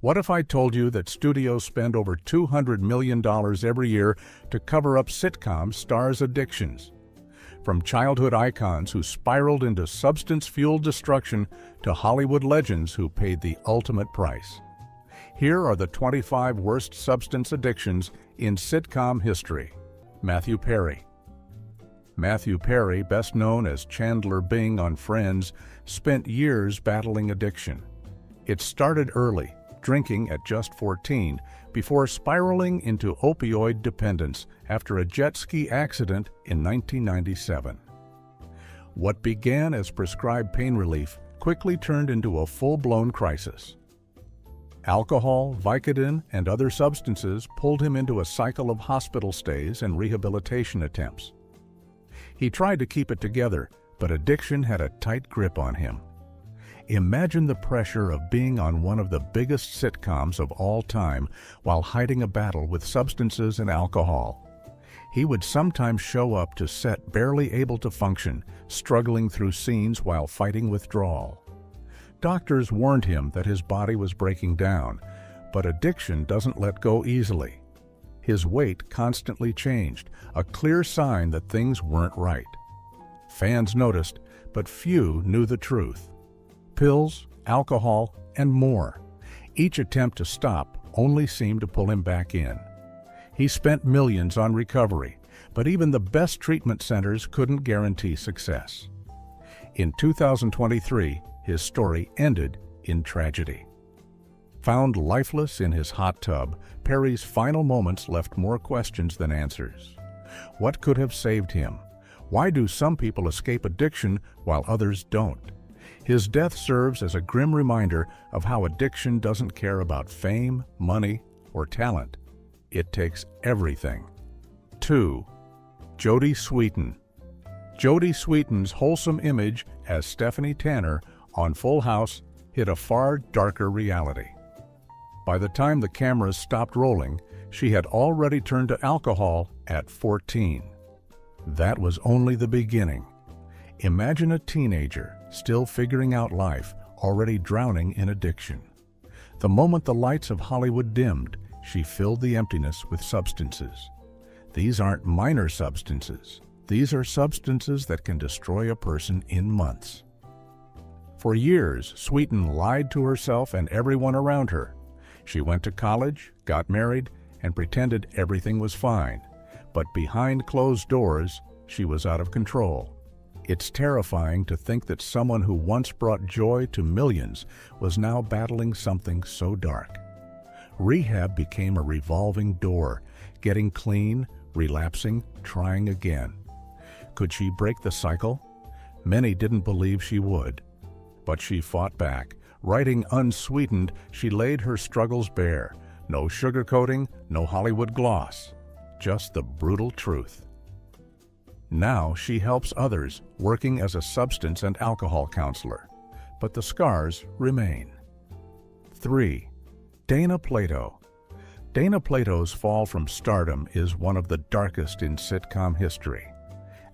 What if I told you that studios spend over $200 million every year to cover up sitcom stars' addictions? From childhood icons who spiraled into substance-fueled destruction to Hollywood legends who paid the ultimate price. Here are the 25 worst substance addictions in sitcom history. Matthew Perry. Matthew Perry, best known as Chandler Bing on Friends, spent years battling addiction. It started early, drinking at just 14, before spiraling into opioid dependence after a jet ski accident in 1997. What began as prescribed pain relief quickly turned into a full-blown crisis. Alcohol, Vicodin, and other substances pulled him into a cycle of hospital stays and rehabilitation attempts. He tried to keep it together, but addiction had a tight grip on him. Imagine the pressure of being on one of the biggest sitcoms of all time while hiding a battle with substances and alcohol. He would sometimes show up to set barely able to function, struggling through scenes while fighting withdrawal. Doctors warned him that his body was breaking down, but addiction doesn't let go easily. His weight constantly changed, a clear sign that things weren't right. Fans noticed, but few knew the truth. Pills, alcohol, and more. Each attempt to stop only seemed to pull him back in. He spent millions on recovery, but even the best treatment centers couldn't guarantee success. In 2023, his story ended in tragedy. Found lifeless in his hot tub, Perry's final moments left more questions than answers. What could have saved him? Why do some people escape addiction while others don't? His death serves as a grim reminder of how addiction doesn't care about fame, money, or talent. It takes everything. 2. Jodie Sweetin. Jodie Sweetin's wholesome image as Stephanie Tanner on Full House hid a far darker reality. By the time the cameras stopped rolling, she had already turned to alcohol at 14. That was only the beginning. Imagine a teenager, still figuring out life, already drowning in addiction. The moment the lights of Hollywood dimmed, she filled the emptiness with substances. These aren't minor substances. These are substances that can destroy a person in months. For years, Sweetin lied to herself and everyone around her. She went to college, got married, and pretended everything was fine. But behind closed doors, she was out of control. It's terrifying to think that someone who once brought joy to millions was now battling something so dark. Rehab became a revolving door, getting clean, relapsing, trying again. Could she break the cycle? Many didn't believe she would. But she fought back. Writing unsweetened, she laid her struggles bare. No sugarcoating, no Hollywood gloss. Just the brutal truth. Now she helps others, working as a substance and alcohol counselor. But the scars remain. 3. Dana Plato. Dana Plato's fall from stardom is one of the darkest in sitcom history.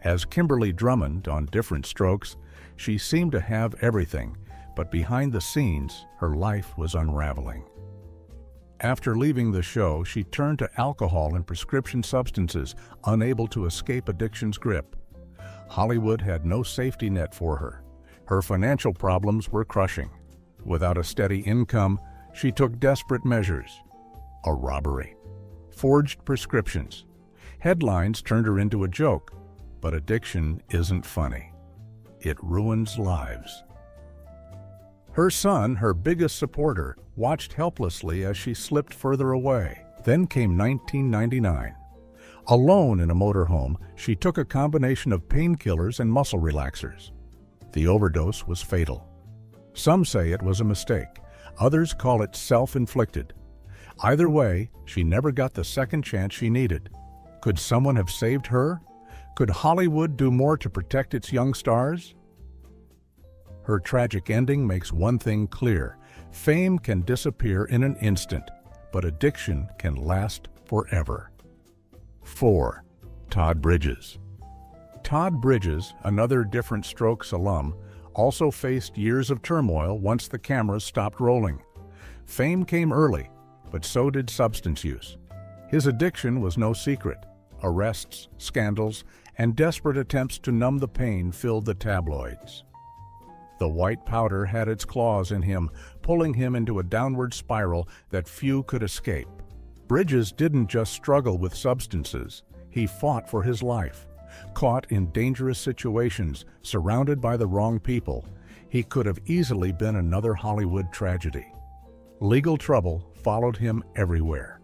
As Kimberly Drummond on Different Strokes, she seemed to have everything, but behind the scenes, her life was unraveling. After leaving the show, she turned to alcohol and prescription substances, unable to escape addiction's grip. Hollywood had no safety net for her. Her financial problems were crushing. Without a steady income, she took desperate measures. A robbery. Forged prescriptions. Headlines turned her into a joke, but addiction isn't funny. It ruins lives. Her son, her biggest supporter, watched helplessly as she slipped further away. Then came 1999. Alone in a motorhome, she took a combination of painkillers and muscle relaxers. The overdose was fatal. Some say it was a mistake. Others call it self-inflicted. Either way, she never got the second chance she needed. Could someone have saved her? Could Hollywood do more to protect its young stars? Her tragic ending makes one thing clear. Fame can disappear in an instant, but addiction can last forever. 4. Todd Bridges. Todd Bridges, another Different Strokes alum, also faced years of turmoil once the cameras stopped rolling. Fame came early, but so did substance use. His addiction was no secret. Arrests, scandals, and desperate attempts to numb the pain filled the tabloids. The white powder had its claws in him, pulling him into a downward spiral that few could escape. Bridges didn't just struggle with substances. He fought for his life. Caught in dangerous situations, surrounded by the wrong people, he could have easily been another Hollywood tragedy. Legal trouble followed him everywhere.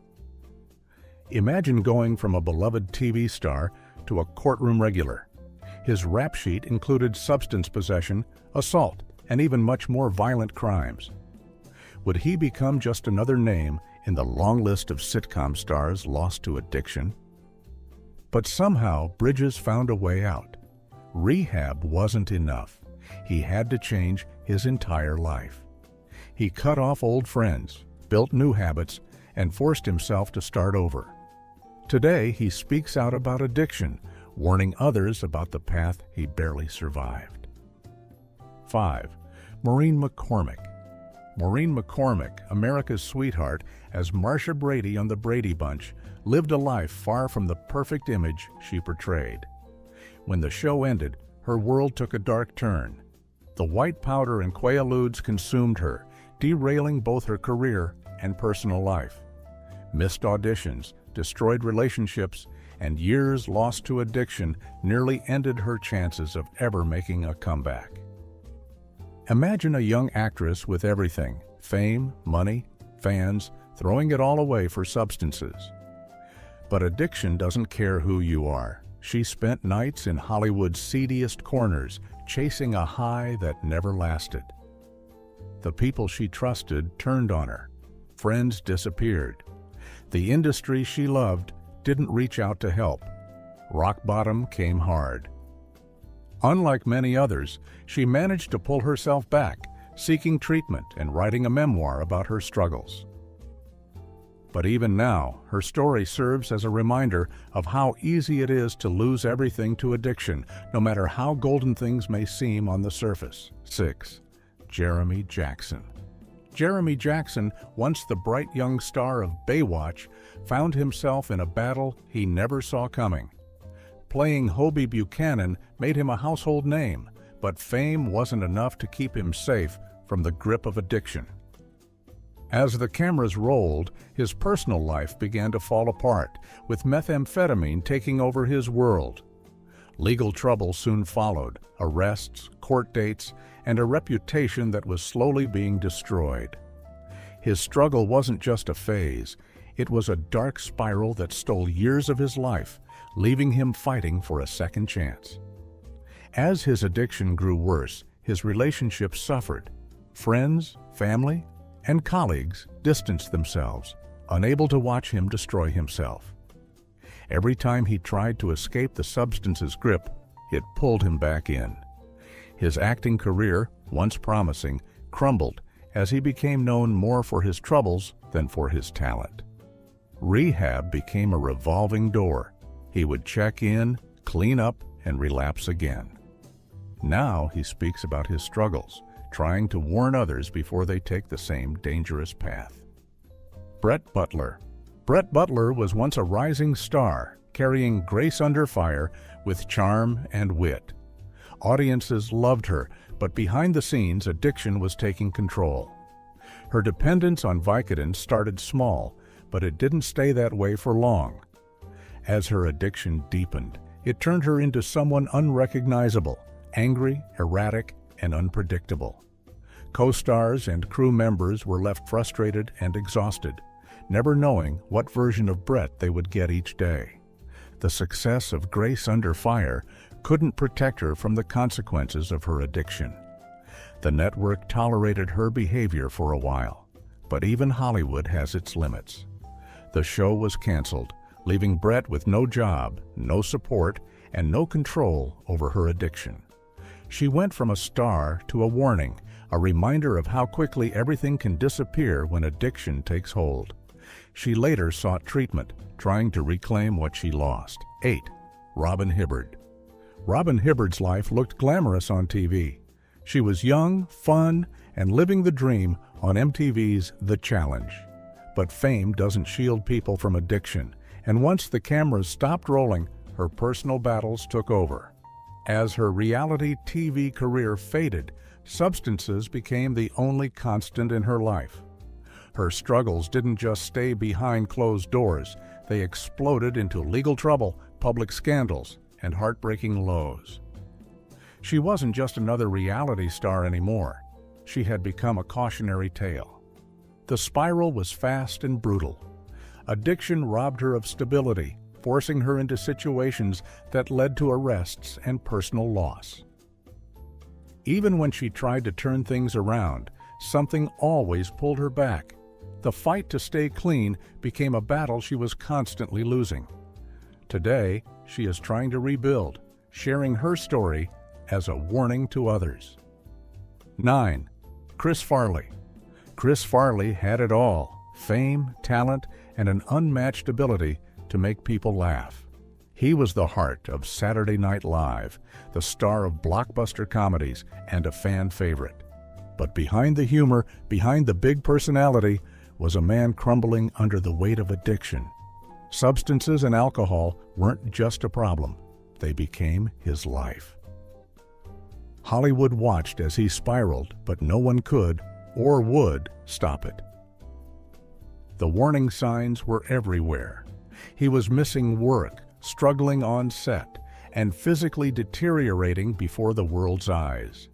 Imagine going from a beloved TV star to a courtroom regular. His rap sheet included substance possession, assault, and even much more violent crimes. Would he become just another name in the long list of sitcom stars lost to addiction? But somehow, Bridges found a way out. Rehab wasn't enough. He had to change his entire life. He cut off old friends, built new habits, and forced himself to start over. Today, he speaks out about addiction, warning others about the path he barely survived. 5. Maureen McCormick. Maureen McCormick, America's sweetheart, as Marcia Brady on The Brady Bunch, lived a life far from the perfect image she portrayed. When the show ended, her world took a dark turn. The white powder and Quaaludes consumed her, derailing both her career and personal life. Missed auditions, destroyed relationships, and years lost to addiction nearly ended her chances of ever making a comeback. Imagine a young actress with everything: fame, money, fans, throwing it all away for substances. But addiction doesn't care who you are. She spent nights in Hollywood's seediest corners, chasing a high that never lasted. The people she trusted turned on her. Friends disappeared. The industry she loved didn't reach out to help. Rock bottom came hard. Unlike many others, she managed to pull herself back, seeking treatment and writing a memoir about her struggles. But even now, her story serves as a reminder of how easy it is to lose everything to addiction, no matter how golden things may seem on the surface. 6. Jeremy Jackson. Jeremy Jackson, once the bright young star of Baywatch, found himself in a battle he never saw coming. Playing Hobie Buchanan made him a household name, but fame wasn't enough to keep him safe from the grip of addiction. As the cameras rolled, his personal life began to fall apart, with methamphetamine taking over his world. Legal trouble soon followed: arrests, court dates, and a reputation that was slowly being destroyed. His struggle wasn't just a phase, it was a dark spiral that stole years of his life, leaving him fighting for a second chance. As his addiction grew worse, his relationships suffered. Friends, family, and colleagues distanced themselves, unable to watch him destroy himself. Every time he tried to escape the substance's grip, it pulled him back in. His acting career, once promising, crumbled as he became known more for his troubles than for his talent. Rehab became a revolving door. He would check in, clean up, and relapse again. Now he speaks about his struggles, trying to warn others before they take the same dangerous path. Brett Butler. Brett Butler was once a rising star, carrying grace under fire with charm and wit. Audiences loved her, but behind the scenes, addiction was taking control. Her dependence on Vicodin started small, but it didn't stay that way for long. As her addiction deepened, it turned her into someone unrecognizable, angry, erratic, and unpredictable. Co-stars and crew members were left frustrated and exhausted, never knowing what version of Brett they would get each day. The success of Grace Under Fire couldn't protect her from the consequences of her addiction. The network tolerated her behavior for a while, but even Hollywood has its limits. The show was canceled, leaving Brett with no job, no support, and no control over her addiction. She went from a star to a warning, a reminder of how quickly everything can disappear when addiction takes hold. She later sought treatment, trying to reclaim what she lost. 8. Robin Hibbard. Robin Hibbard's life looked glamorous on TV. She was young, fun, and living the dream on MTV's The Challenge. But fame doesn't shield people from addiction, and once the cameras stopped rolling, her personal battles took over. As her reality TV career faded, substances became the only constant in her life. Her struggles didn't just stay behind closed doors, they exploded into legal trouble, public scandals, and heartbreaking lows. She wasn't just another reality star anymore. She had become a cautionary tale. The spiral was fast and brutal. Addiction robbed her of stability, forcing her into situations that led to arrests and personal loss. Even when she tried to turn things around, something always pulled her back. The fight to stay clean became a battle she was constantly losing. Today, she is trying to rebuild, sharing her story as a warning to others. 9. Chris Farley. Chris Farley had it all: fame, talent, and an unmatched ability to make people laugh. He was the heart of Saturday Night Live, the star of blockbuster comedies, and a fan favorite. But behind the humor, behind the big personality, was a man crumbling under the weight of addiction. Substances and alcohol weren't just a problem, they became his life. Hollywood watched as he spiraled, but no one could or would stop it. The warning signs were everywhere. He was missing work, struggling on set, and physically deteriorating before the world's eyes.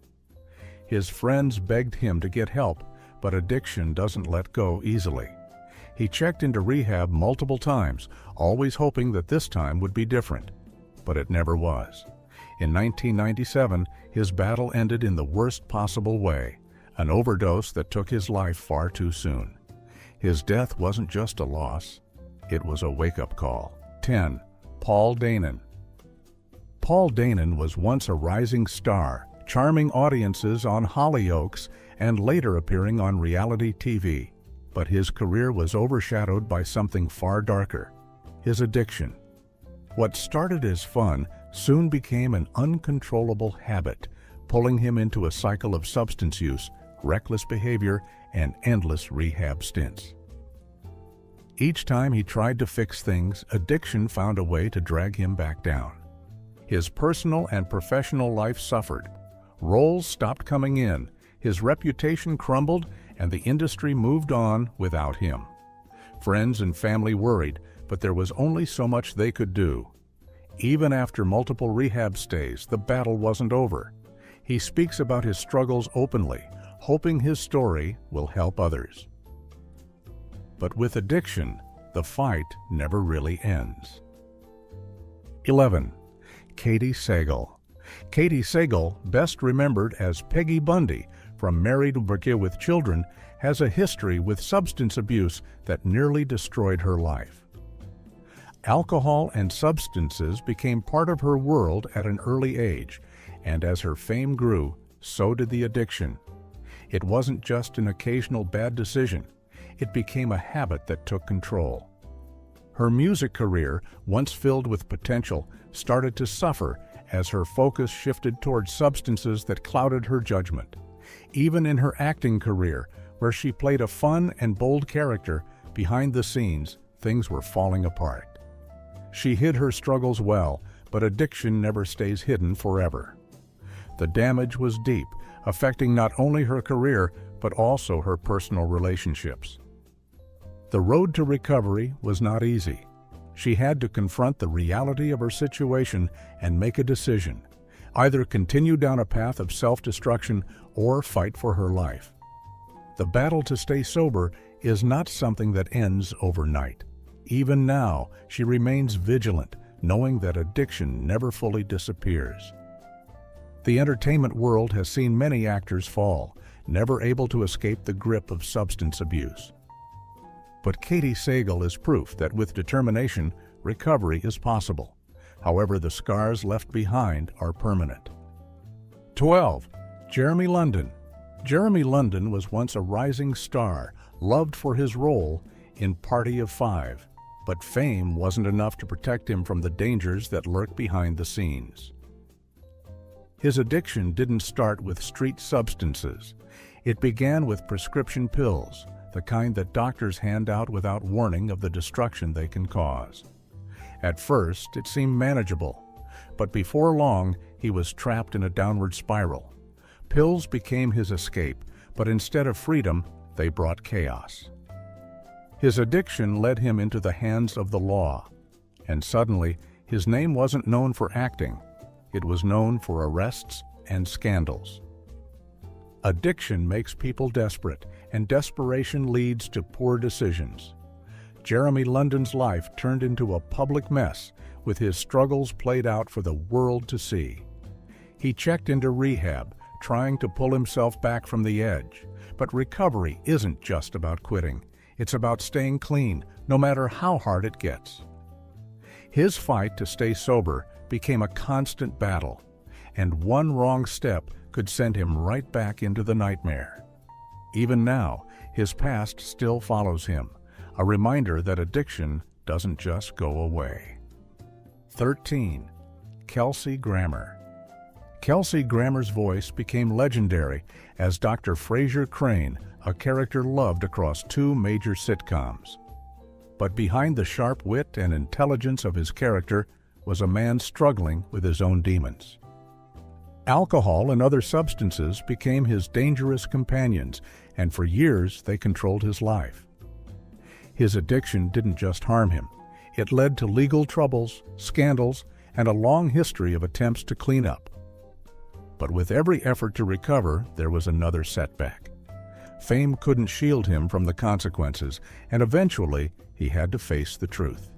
His friends begged him to get help, but addiction doesn't let go easily. He checked into rehab multiple times, always hoping that this time would be different. But it never was. In 1997, his battle ended in the worst possible way, an overdose that took his life far too soon. His death wasn't just a loss, it was a wake-up call. 10. Paul Danon. Paul Danon was once a rising star, charming audiences on Hollyoaks and later appearing on reality TV. But his career was overshadowed by something far darker: his addiction. What started as fun soon became an uncontrollable habit, pulling him into a cycle of substance use, reckless behavior, and endless rehab stints. Each time he tried to fix things, addiction found a way to drag him back down. His personal and professional life suffered. Roles stopped coming in, his reputation crumbled, and the industry moved on without him. Friends and family worried, but there was only so much they could do. Even after multiple rehab stays, the battle wasn't over. He speaks about his struggles openly, hoping his story will help others. But with addiction, the fight never really ends. 11. Katie Sagal. Katie Sagal, best remembered as Peggy Bundy from Married with Children, has a history with substance abuse that nearly destroyed her life. Alcohol and substances became part of her world at an early age, and as her fame grew, so did the addiction. It wasn't just an occasional bad decision, it became a habit that took control. Her music career, once filled with potential, started to suffer as her focus shifted towards substances that clouded her judgment. Even in her acting career, where she played a fun and bold character, behind the scenes, things were falling apart. She hid her struggles well, but addiction never stays hidden forever. The damage was deep, affecting not only her career, but also her personal relationships. The road to recovery was not easy. She had to confront the reality of her situation and make a decision: either continue down a path of self-destruction or fight for her life. The battle to stay sober is not something that ends overnight. Even now, she remains vigilant, knowing that addiction never fully disappears. The entertainment world has seen many actors fall, never able to escape the grip of substance abuse. But Katie Sagal is proof that with determination, recovery is possible. However, the scars left behind are permanent. 12. Jeremy London. Jeremy London was once a rising star, loved for his role in Party of Five, but fame wasn't enough to protect him from the dangers that lurk behind the scenes. His addiction didn't start with street substances. It began with prescription pills, the kind that doctors hand out without warning of the destruction they can cause. At first, it seemed manageable, but before long, he was trapped in a downward spiral. Pills became his escape, but instead of freedom, they brought chaos. His addiction led him into the hands of the law, and suddenly, his name wasn't known for acting. It was known for arrests and scandals. Addiction makes people desperate, and desperation leads to poor decisions. Jeremy London's life turned into a public mess, with his struggles played out for the world to see. He checked into rehab, trying to pull himself back from the edge. But recovery isn't just about quitting. It's about staying clean, no matter how hard it gets. His fight to stay sober became a constant battle, and one wrong step could send him right back into the nightmare. Even now, his past still follows him, a reminder that addiction doesn't just go away. 13. Kelsey Grammer. Kelsey Grammer's voice became legendary as Dr. Frasier Crane, a character loved across 2 major sitcoms. But behind the sharp wit and intelligence of his character was a man struggling with his own demons. Alcohol and other substances became his dangerous companions, and for years they controlled his life. His addiction didn't just harm him. It led to legal troubles, scandals, and a long history of attempts to clean up. But with every effort to recover, there was another setback. Fame couldn't shield him from the consequences, and eventually he had to face the truth.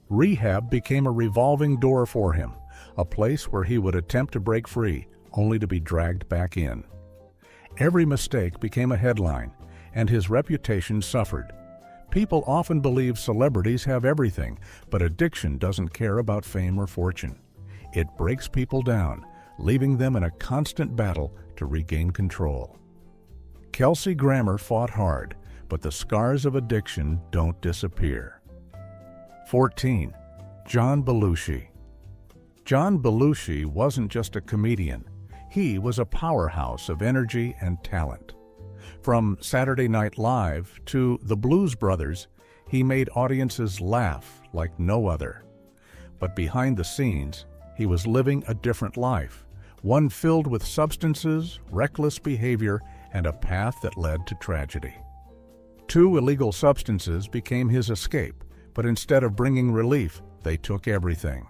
Rehab became a revolving door for him, a place where he would attempt to break free, only to be dragged back in. Every mistake became a headline, and his reputation suffered. People often believe celebrities have everything, but addiction doesn't care about fame or fortune. It breaks people down, leaving them in a constant battle to regain control. Kelsey Grammer fought hard, but the scars of addiction don't disappear. 14. John Belushi. John Belushi wasn't just a comedian. He was a powerhouse of energy and talent. From Saturday Night Live to The Blues Brothers, he made audiences laugh like no other. But behind the scenes, he was living a different life, one filled with substances, reckless behavior, and a path that led to tragedy. 2 illegal substances became his escape, but instead of bringing relief, they took everything.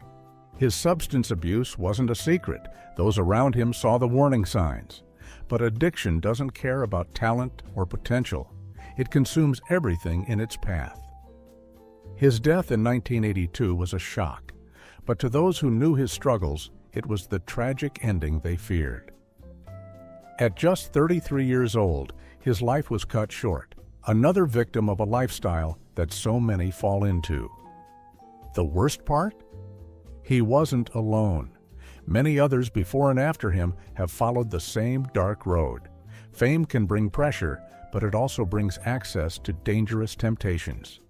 His substance abuse wasn't a secret. Those around him saw the warning signs. But addiction doesn't care about talent or potential. It consumes everything in its path. His death in 1982 was a shock, but to those who knew his struggles, it was the tragic ending they feared. At just 33 years old, his life was cut short, another victim of a lifestyle that so many fall into. The worst part? He wasn't alone. Many others before and after him have followed the same dark road. Fame can bring pressure, but it also brings access to dangerous temptations.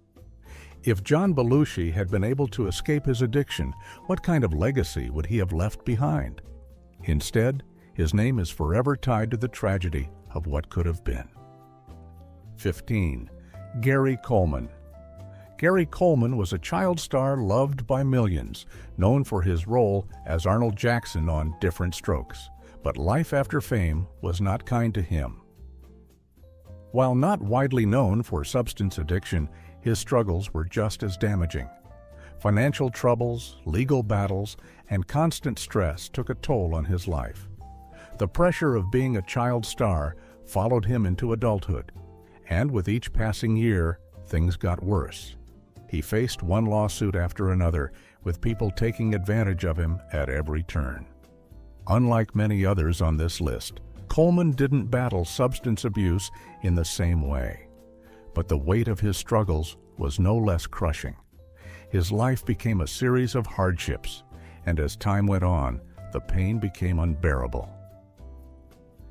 If John Belushi had been able to escape his addiction, what kind of legacy would he have left behind? Instead, his name is forever tied to the tragedy of what could have been. 15. Gary Coleman. Gary Coleman was a child star loved by millions, known for his role as Arnold Jackson on Different Strokes. But life after fame was not kind to him. While not widely known for substance addiction, his struggles were just as damaging. Financial troubles, legal battles, and constant stress took a toll on his life. The pressure of being a child star followed him into adulthood, and with each passing year, things got worse. He faced one lawsuit after another, with people taking advantage of him at every turn. Unlike many others on this list, Coleman didn't battle substance abuse in the same way. But the weight of his struggles was no less crushing. His life became a series of hardships, and as time went on, the pain became unbearable.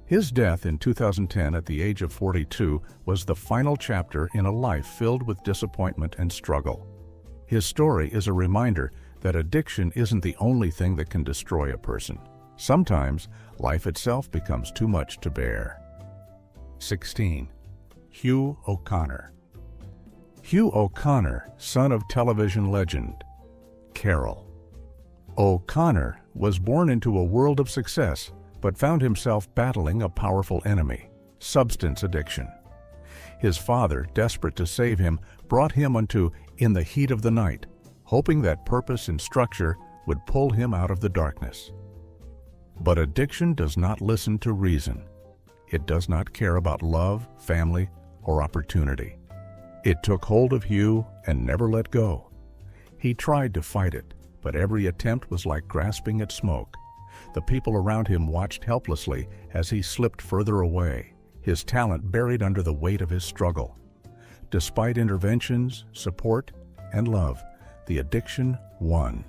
His death in 2010 at the age of 42 was the final chapter in a life filled with disappointment and struggle. His story is a reminder that addiction isn't the only thing that can destroy a person. Sometimes life itself becomes too much to bear. 16. Hugh O'Connor. Hugh O'Connor, son of television legend Carol. O'Connor was born into a world of success, but found himself battling a powerful enemy, substance addiction. His father, desperate to save him, brought him onto In the Heat of the Night, hoping that purpose and structure would pull him out of the darkness. But addiction does not listen to reason. It does not care about love, family, or opportunity. It took hold of Hugh and never let go. He tried to fight it, but every attempt was like grasping at smoke. The people around him watched helplessly as he slipped further away, his talent buried under the weight of his struggle. Despite interventions, support, and love, the addiction won.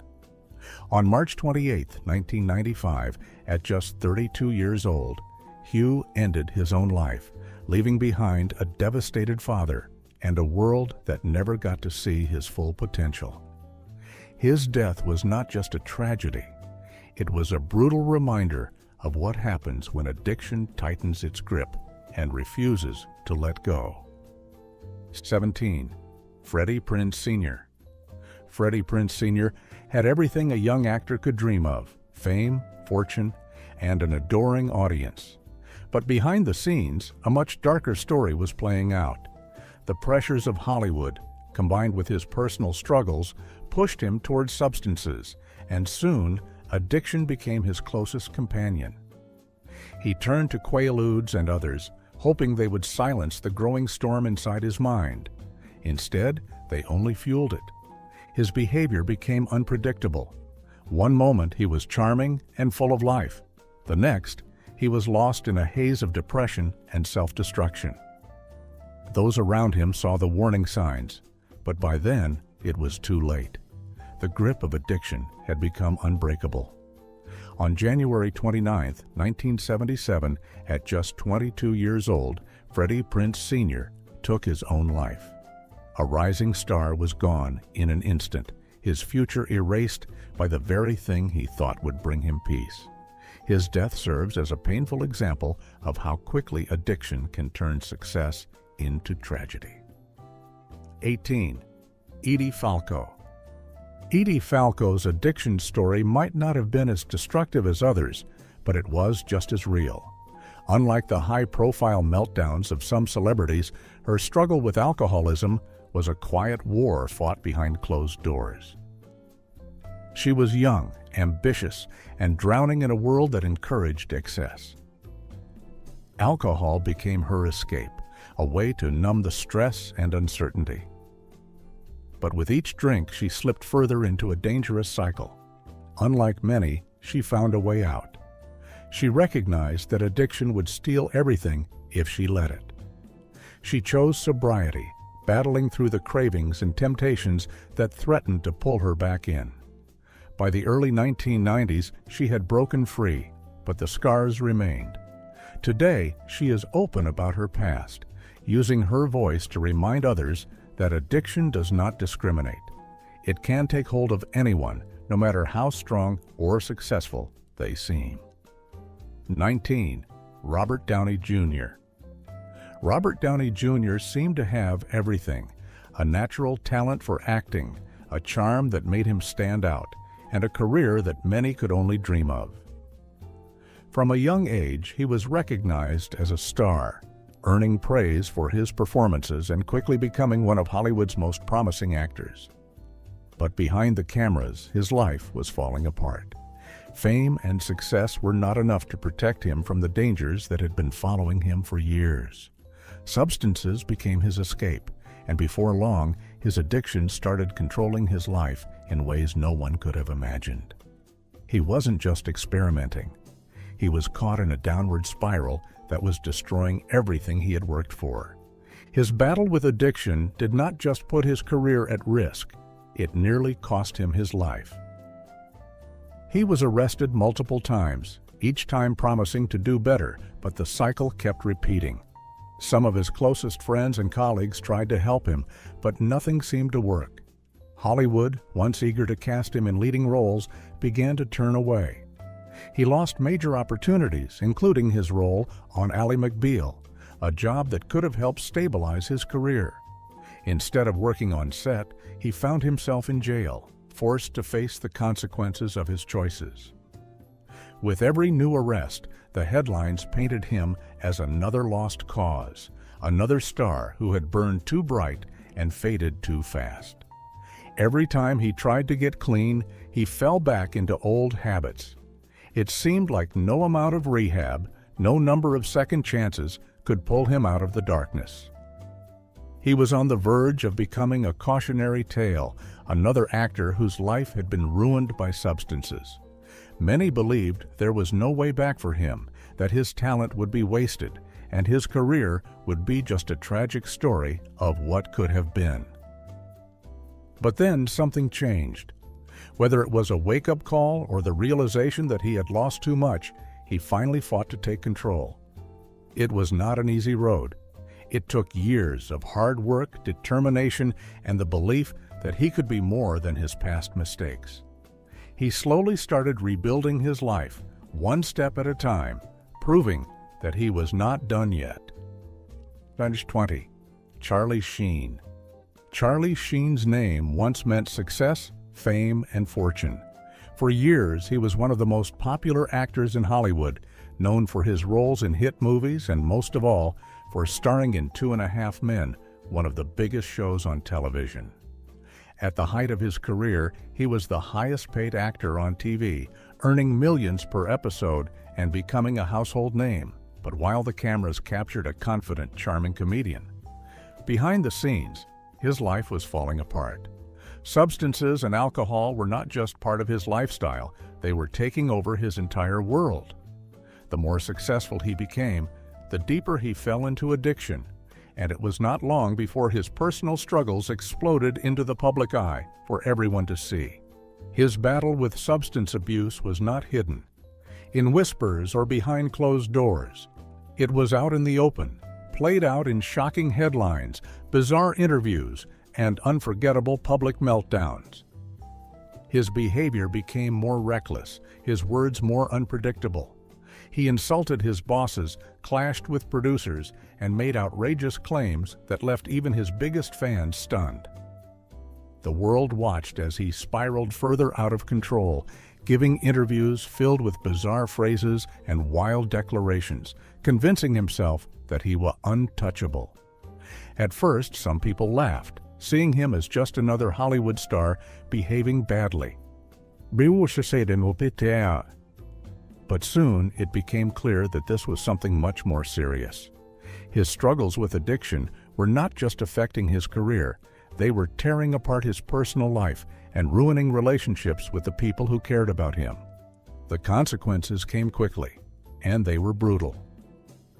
On March 28, 1995, at just 32 years old, Hugh ended his own life, leaving behind a devastated father and a world that never got to see his full potential. His death was not just a tragedy. It was a brutal reminder of what happens when addiction tightens its grip and refuses to let go. 17. Freddie Prinze Sr. Freddie Prinze Sr. had everything a young actor could dream of: fame, fortune, and an adoring audience. But behind the scenes, a much darker story was playing out. The pressures of Hollywood, combined with his personal struggles, pushed him towards substances, and soon addiction became his closest companion. He turned to Quaaludes and others, hoping they would silence the growing storm inside his mind. Instead, they only fueled it. His behavior became unpredictable. One moment he was charming and full of life. The next, he was lost in a haze of depression and self-destruction. Those around him saw the warning signs, but by then it was too late. The grip of addiction had become unbreakable. On January 29, 1977, at just 22 years old, Freddie Prinze Sr. took his own life. A rising star was gone in an instant, his future erased by the very thing he thought would bring him peace. His death serves as a painful example of how quickly addiction can turn success into tragedy. 18. Edie Falco. Edie Falco's addiction story might not have been as destructive as others, but it was just as real. Unlike the high-profile meltdowns of some celebrities, her struggle with alcoholism was a quiet war fought behind closed doors. She was young, ambitious, and drowning in a world that encouraged excess. Alcohol became her escape, a way to numb the stress and uncertainty. But with each drink, she slipped further into a dangerous cycle. Unlike many, she found a way out. She recognized that addiction would steal everything if she let it. She chose sobriety, battling through the cravings and temptations that threatened to pull her back in. By the early 1990s, she had broken free, but the scars remained. Today, she is open about her past, using her voice to remind others that addiction does not discriminate. It can take hold of anyone, no matter how strong or successful they seem. 19. Robert Downey Jr. Robert Downey Jr. seemed to have everything: a natural talent for acting, a charm that made him stand out, and a career that many could only dream of. From a young age, he was recognized as a star, earning praise for his performances and quickly becoming one of Hollywood's most promising actors. But behind the cameras, his life was falling apart. Fame and success were not enough to protect him from the dangers that had been following him for years. Substances became his escape, and before long, his addiction started controlling his life in ways no one could have imagined. He wasn't just experimenting. He was caught in a downward spiral that was destroying everything he had worked for. His battle with addiction did not just put his career at risk, it nearly cost him his life. He was arrested multiple times, each time promising to do better, but the cycle kept repeating. Some of his closest friends and colleagues tried to help him, but nothing seemed to work. Hollywood, once eager to cast him in leading roles, began to turn away. He lost major opportunities, including his role on Ally McBeal, a job that could have helped stabilize his career. Instead of working on set, he found himself in jail, forced to face the consequences of his choices. With every new arrest, the headlines painted him as another lost cause, another star who had burned too bright and faded too fast. Every time he tried to get clean, he fell back into old habits. It seemed like no amount of rehab, no number of second chances could pull him out of the darkness. He was on the verge of becoming a cautionary tale, another actor whose life had been ruined by substances. Many believed there was no way back for him, that his talent would be wasted, and his career would be just a tragic story of what could have been. But then something changed. Whether it was a wake-up call or the realization that he had lost too much, he finally fought to take control. It was not an easy road. It took years of hard work, determination, and the belief that he could be more than his past mistakes. He slowly started rebuilding his life, one step at a time, proving that he was not done yet. 20. Charlie Sheen. Charlie Sheen's name once meant success, fame, and fortune. For years, he was one of the most popular actors in Hollywood, known for his roles in hit movies and, most of all, for starring in 2.5 Men, one of the biggest shows on television. At the height of his career, he was the highest-paid actor on TV, earning millions per episode and becoming a household name. But while the cameras captured a confident, charming comedian, behind the scenes, his life was falling apart. Substances and alcohol were not just part of his lifestyle, they were taking over his entire world. The more successful he became, the deeper he fell into addiction, and it was not long before his personal struggles exploded into the public eye for everyone to see. His battle with substance abuse was not hidden, in whispers or behind closed doors. It was out in the open, played out in shocking headlines, bizarre interviews, and unforgettable public meltdowns. His behavior became more reckless, his words more unpredictable. He insulted his bosses, clashed with producers, and made outrageous claims that left even his biggest fans stunned. The world watched as he spiraled further out of control, giving interviews filled with bizarre phrases and wild declarations, convincing himself that he was untouchable. At first, some people laughed, seeing him as just another Hollywood star behaving badly. But soon it became clear that this was something much more serious. His struggles with addiction were not just affecting his career, they were tearing apart his personal life and ruining relationships with the people who cared about him. The consequences came quickly, and they were brutal.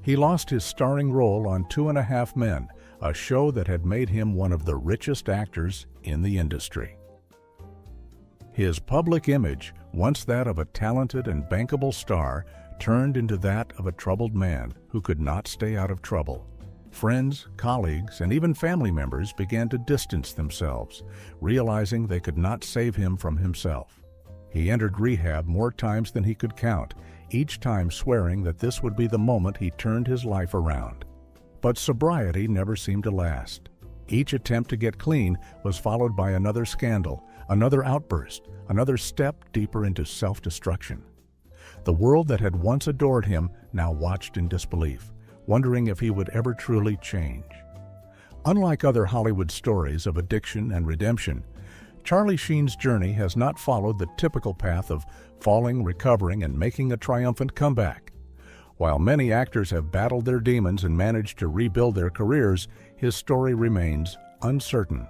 He lost his starring role on 2.5 Men, a show that had made him one of the richest actors in the industry. His public image, once that of a talented and bankable star, turned into that of a troubled man who could not stay out of trouble. Friends, colleagues, and even family members began to distance themselves, realizing they could not save him from himself. He entered rehab more times than he could count, each time swearing that this would be the moment he turned his life around. But sobriety never seemed to last. Each attempt to get clean was followed by another scandal, another outburst, another step deeper into self-destruction. The world that had once adored him now watched in disbelief, wondering if he would ever truly change. Unlike other Hollywood stories of addiction and redemption, Charlie Sheen's journey has not followed the typical path of falling, recovering, and making a triumphant comeback. While many actors have battled their demons and managed to rebuild their careers, his story remains uncertain.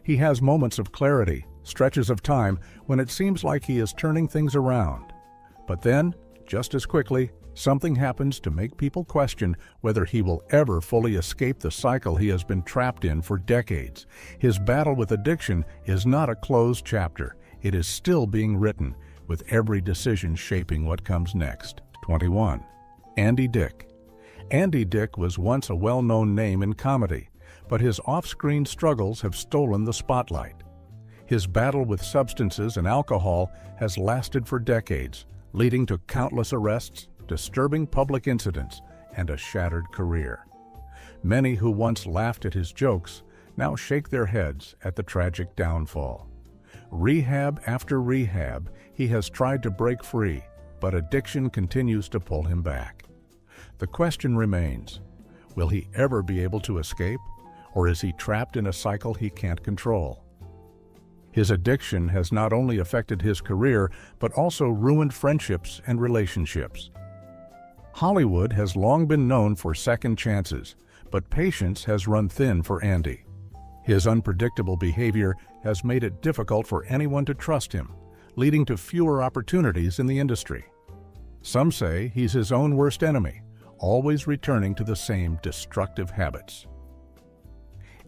He has moments of clarity, stretches of time when it seems like he is turning things around. But then, just as quickly, something happens to make people question whether he will ever fully escape the cycle he has been trapped in for decades. His battle with addiction is not a closed chapter. It is still being written, with every decision shaping what comes next. 21. Andy Dick. Andy Dick was once a well-known name in comedy, but his off-screen struggles have stolen the spotlight. His battle with substances and alcohol has lasted for decades, leading to countless arrests, disturbing public incidents, and a shattered career. Many who once laughed at his jokes now shake their heads at the tragic downfall. Rehab after rehab, he has tried to break free, but addiction continues to pull him back. The question remains, will he ever be able to escape, or is he trapped in a cycle he can't control? His addiction has not only affected his career, but also ruined friendships and relationships. Hollywood has long been known for second chances, but patience has run thin for Andy. His unpredictable behavior has made it difficult for anyone to trust him, leading to fewer opportunities in the industry. Some say he's his own worst enemy, always returning to the same destructive habits.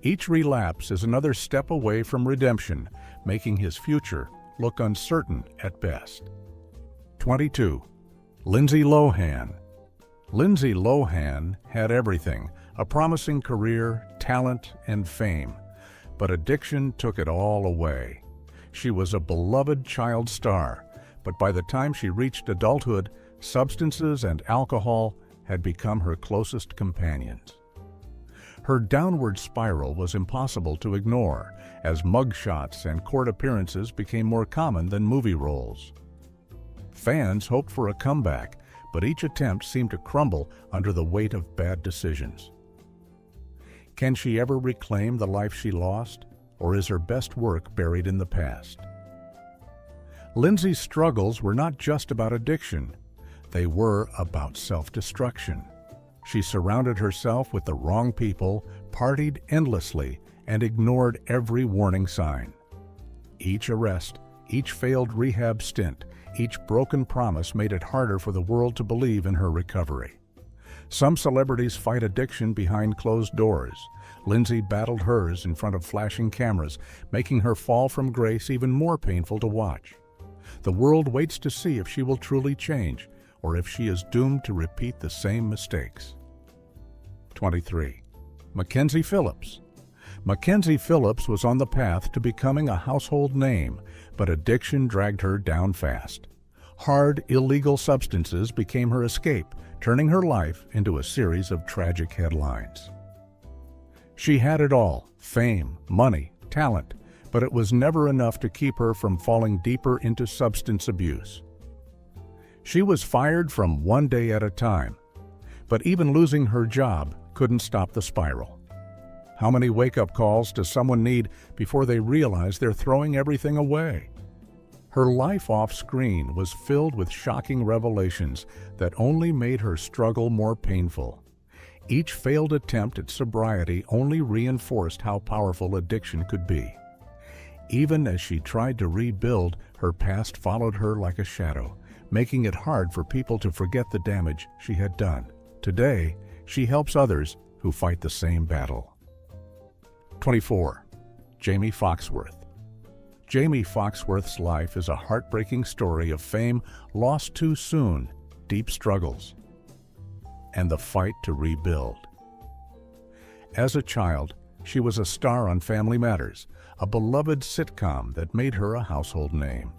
Each relapse is another step away from redemption, making his future look uncertain at best. 22. Lindsay Lohan. Lindsay Lohan had everything, a promising career, talent, and fame. But addiction took it all away. She was a beloved child star, but by the time she reached adulthood, substances and alcohol had become her closest companions. Her downward spiral was impossible to ignore, as mugshots and court appearances became more common than movie roles. Fans hoped for a comeback, but each attempt seemed to crumble under the weight of bad decisions. Can she ever reclaim the life she lost, or is her best work buried in the past? Lindsay's struggles were not just about addiction. They were about self-destruction. She surrounded herself with the wrong people, partied endlessly, and ignored every warning sign. Each arrest, each failed rehab stint, each broken promise made it harder for the world to believe in her recovery. Some celebrities fight addiction behind closed doors. Lindsay battled hers in front of flashing cameras, making her fall from grace even more painful to watch. The world waits to see if she will truly change, or if she is doomed to repeat the same mistakes. 23. Mackenzie Phillips. Mackenzie Phillips was on the path to becoming a household name, but addiction dragged her down fast. Hard, illegal substances became her escape, turning her life into a series of tragic headlines. She had it all: fame, money, talent, but it was never enough to keep her from falling deeper into substance abuse. She was fired from one day at a time, but even losing her job couldn't stop the spiral. How many wake-up calls does someone need before they realize they're throwing everything away? Her life off-screen was filled with shocking revelations that only made her struggle more painful. Each failed attempt at sobriety only reinforced how powerful addiction could be. Even as she tried to rebuild, her past followed her like a shadow, making it hard for people to forget the damage she had done. Today, she helps others who fight the same battle. 24. Jamie Foxworth. Jamie Foxworth's life is a heartbreaking story of fame lost too soon, deep struggles, and the fight to rebuild. As a child, she was a star on Family Matters, a beloved sitcom that made her a household name.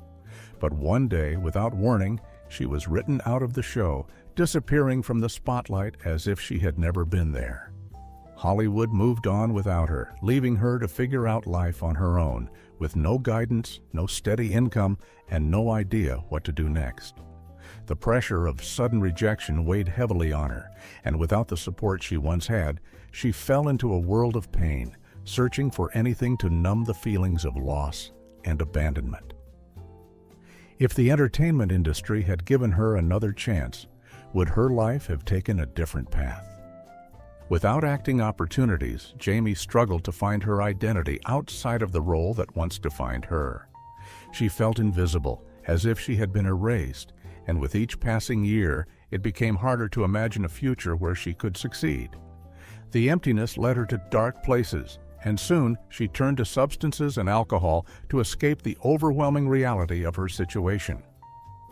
But one day, without warning, she was written out of the show, disappearing from the spotlight as if she had never been there. Hollywood moved on without her, leaving her to figure out life on her own, with no guidance, no steady income, and no idea what to do next. The pressure of sudden rejection weighed heavily on her, and without the support she once had, she fell into a world of pain, searching for anything to numb the feelings of loss and abandonment. If the entertainment industry had given her another chance, would her life have taken a different path? Without acting opportunities, Jamie struggled to find her identity outside of the role that once defined her. She felt invisible, as if she had been erased, and with each passing year, it became harder to imagine a future where she could succeed. The emptiness led her to dark places, and soon she turned to substances and alcohol to escape the overwhelming reality of her situation.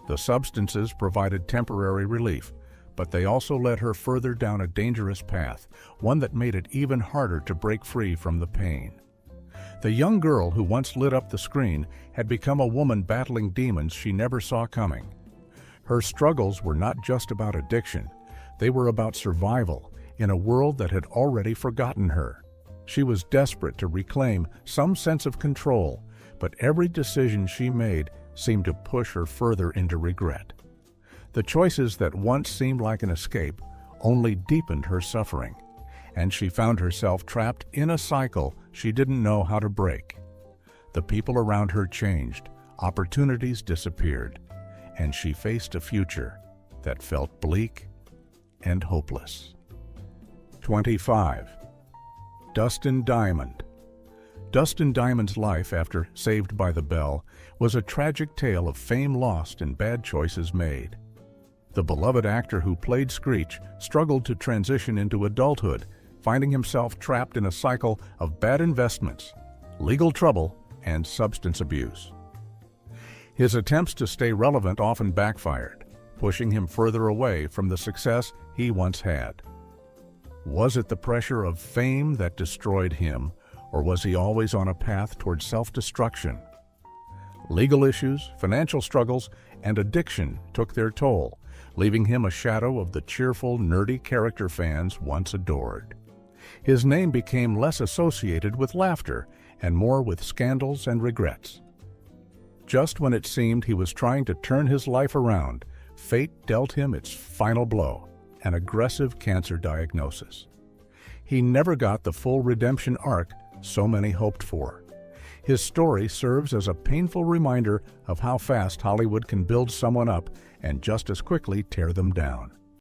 The substances provided temporary relief, but they also led her further down a dangerous path, one that made it even harder to break free from the pain. The young girl who once lit up the screen had become a woman battling demons she never saw coming. Her struggles were not just about addiction, they were about survival in a world that had already forgotten her. She was desperate to reclaim some sense of control, but every decision she made seemed to push her further into regret. The choices that once seemed like an escape only deepened her suffering, and she found herself trapped in a cycle she didn't know how to break. The people around her changed, opportunities disappeared, and she faced a future that felt bleak and hopeless. 25. Dustin Diamond. Dustin Diamond's life after Saved by the Bell was a tragic tale of fame lost and bad choices made. The beloved actor who played Screech struggled to transition into adulthood, finding himself trapped in a cycle of bad investments, legal trouble, and substance abuse. His attempts to stay relevant often backfired, pushing him further away from the success he once had. Was it the pressure of fame that destroyed him, or was he always on a path toward self-destruction? Legal issues, financial struggles, and addiction took their toll, leaving him a shadow of the cheerful, nerdy character fans once adored. His name became less associated with laughter and more with scandals and regrets. Just when it seemed he was trying to turn his life around, fate dealt him its final blow, an aggressive cancer diagnosis. He never got the full redemption arc so many hoped for. His story serves as a painful reminder of how fast Hollywood can build someone up and just as quickly tear them down.